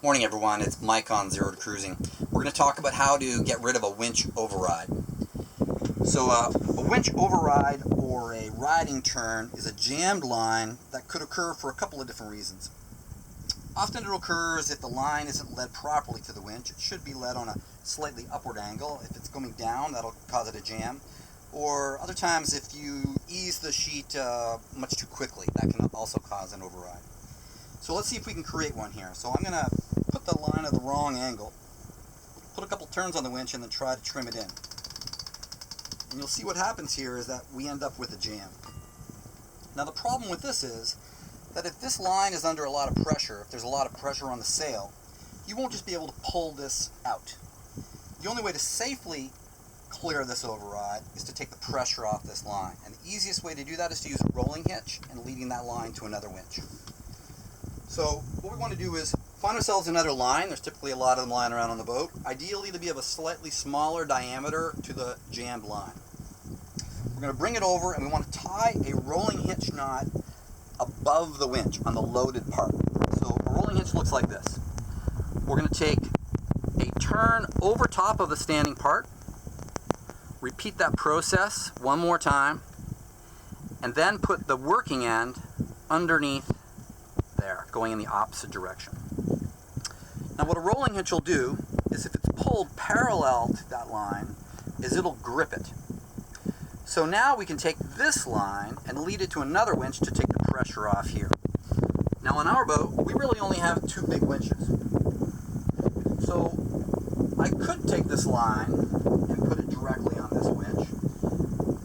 Morning everyone, it's Mike on Zero to Cruising. We're going to talk about how to get rid of a winch override. So a winch override or a riding turn is a jammed line that could occur for a couple of different reasons. Often it occurs if the line isn't led properly to the winch. It should be led on a slightly upward angle. If it's going down, that'll cause it to jam. Or other times if you ease the sheet much too quickly, that can also cause an override. So let's see if we can create one here. So I'm going to put the line at the wrong angle, put a couple turns on the winch, and then try to trim it in. And you'll see what happens here is that we end up with a jam. Now the problem with this is that if this line is under a lot of pressure, if there's a lot of pressure on the sail, you won't just be able to pull this out. The only way to safely clear this override is to take the pressure off this line. And the easiest way to do that is to use a rolling hitch and leading that line to another winch. So what we want to do is find ourselves another line. There's typically a lot of them lying around on the boat. Ideally to be of a slightly smaller diameter to the jammed line. We're going to bring it over and we want to tie a rolling hitch knot above the winch on the loaded part. So a rolling hitch looks like this. We're going to take a turn over top of the standing part, repeat that process one more time, and then put the working end underneath there, going in the opposite direction. Now what a rolling hitch will do is if it's pulled parallel to that line, is it'll grip it. So now we can take this line and lead it to another winch to take the pressure off here. Now on our boat, we really only have two big winches. So I could take this line and put it directly on this winch,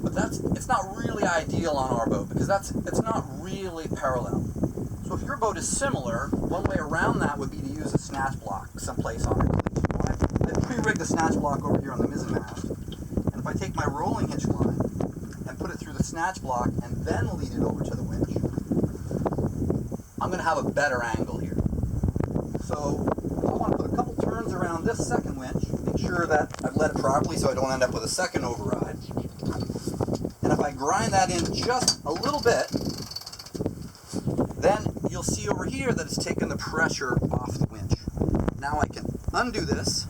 but it's not really ideal on our boat because it's not really parallel. So if your boat is similar, one way around that would be to use a snatch block someplace on it. I've pre-rigged a snatch block over here on the mizzen mast, and if I take my rolling hitch line and put it through the snatch block and then lead it over to the winch, I'm going to have a better angle here. So I want to put a couple turns around this second winch, make sure that I've led it properly so I don't end up with a second override. And if I grind that in just a little bit, then you'll see over here that it's taken the pressure off the winch. Now I can undo this,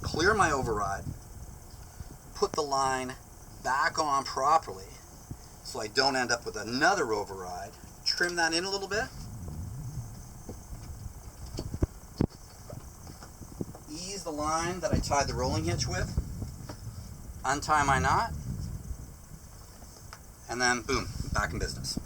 clear my override, put the line back on properly so I don't end up with another override, trim that in a little bit, ease the line that I tied the rolling hitch with, untie my knot, and then boom, back in business.